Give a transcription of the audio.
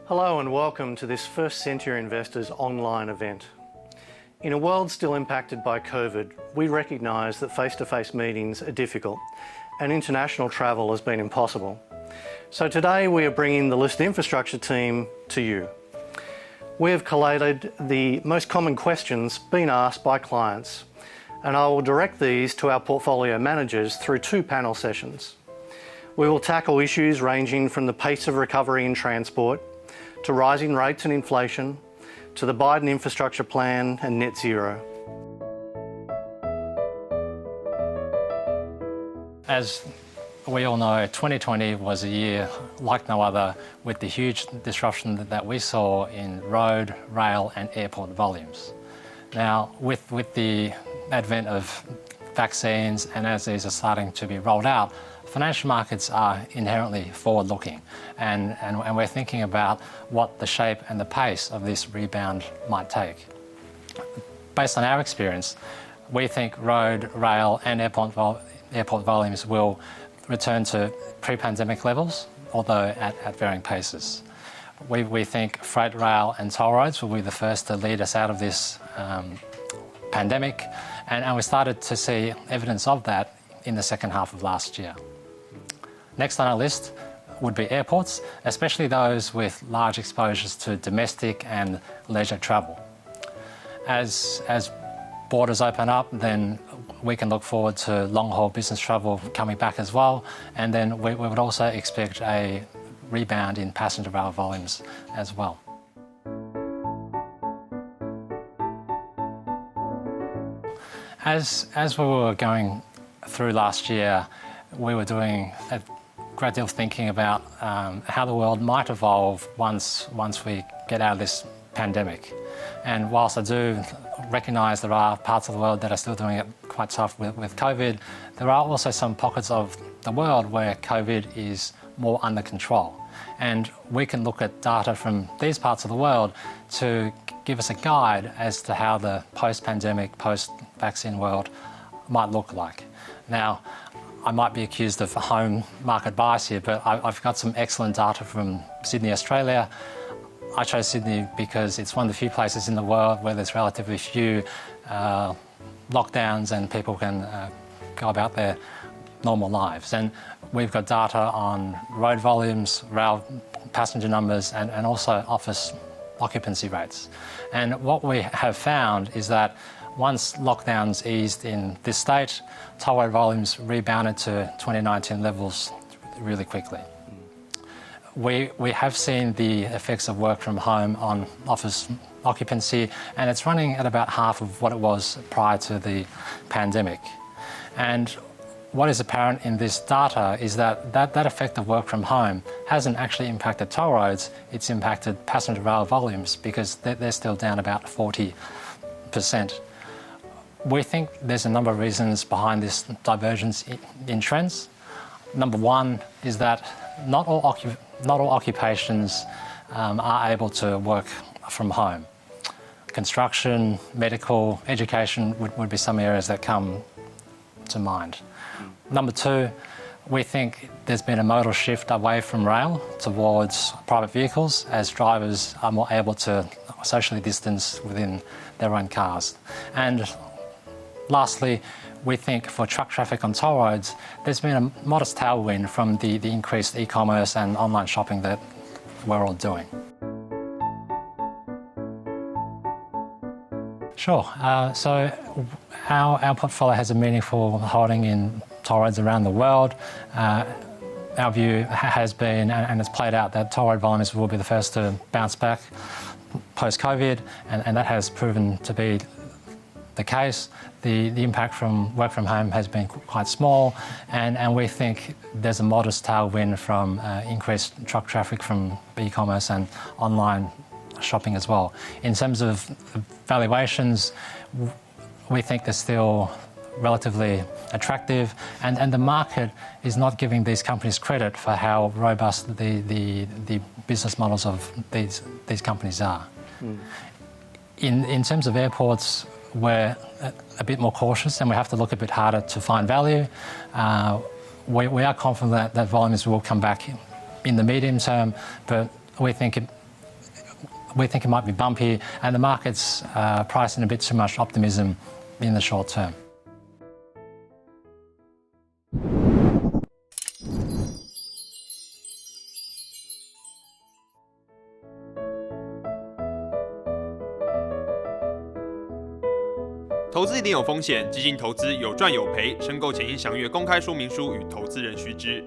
Hello and welcome to this First Sentier Investors online event. In a world still impacted by COVID, we recognise that face-to-face meetings are difficult and international travel has been impossible. So today we are bringing the listed infrastructure team to you. We have collated the most common questions being asked by clients, and I will direct these to our portfolio managers through two panel sessions. We will tackle issues ranging from the pace of recovery in transport, to rising rates and inflation, to the Biden infrastructure plan and net zero. As we all know, 2020 was a year like no other, with the huge disruption that we saw in road, rail and airport volumes. Now, with the advent of vaccines and as these are starting to be rolled out, financial markets are inherently forward-looking, and we're thinking about what the shape and the pace of this rebound might take. Based on our experience, we think road, rail and airport volumes will return to pre-pandemic levels, although at varying paces. We think freight rail and toll roads will be the first to lead us out of this pandemic, and we started to see evidence of that in the second half of last year. Next on our list would be airports, especially those with large exposures to domestic and leisure travel. As borders open up, then we can look forward to long-haul business travel coming back as well, and then we would also expect a rebound in passenger rail volumes as well. As we were going through last year, we were doing a great deal of thinking about how the world might evolve once we get out of this pandemic. And whilst I do recognise there are parts of the world that are still doing it quite tough with COVID, there are also some pockets of the world where COVID is more under control. And we can look at data from these parts of the world to give us a guide as to how the post-pandemic, post-vaccine world might look like. Now, I might be accused of home market bias here, but I've got some excellent data from Sydney, Australia. I chose Sydney because it's one of the few places in the world where there's relatively few lockdowns and people can go about their normal lives. And we've got data on road volumes, rail passenger numbers, and also office occupancy rates. And what we have found is that once lockdowns eased in this state, toll road volumes rebounded to 2019 levels really quickly. We have seen the effects of work from home on office occupancy, and it's running at about half of what it was prior to the pandemic. And what is apparent in this data is that effect of work from home hasn't actually impacted toll roads, it's impacted passenger rail volumes because they're still down about 40%. We think there's a number of reasons behind this divergence in trends. Number one is that not all occupations are able to work from home. Construction, medical, education would be some areas that come to mind. Number two, we think there's been a modal shift away from rail towards private vehicles as drivers are more able to socially distance within their own cars. And lastly, we think for truck traffic on toll roads, there's been a modest tailwind from the increased e-commerce and online shopping that we're all doing. Sure. So our portfolio has a meaningful holding in toll roads around the world. Our view has been, and it's played out, that toll road volumes will be the first to bounce back post-COVID, and that has proven to be the case. The impact from work from home has been quite small, and we think there's a modest tailwind from increased truck traffic from e-commerce and online shopping as well. In terms of valuations, we think they're still relatively attractive, and the market is not giving these companies credit for how robust the business models of these companies are. In terms of airports, we're a bit more cautious and we have to look a bit harder to find value. We are confident that volumes will come back in the medium term, but we think we think it might be bumpy, and the market's pricing a bit too much optimism in the short term. 投资一定有风险，基金投资有赚有赔，申购前应详阅公开说明书与投资人须知。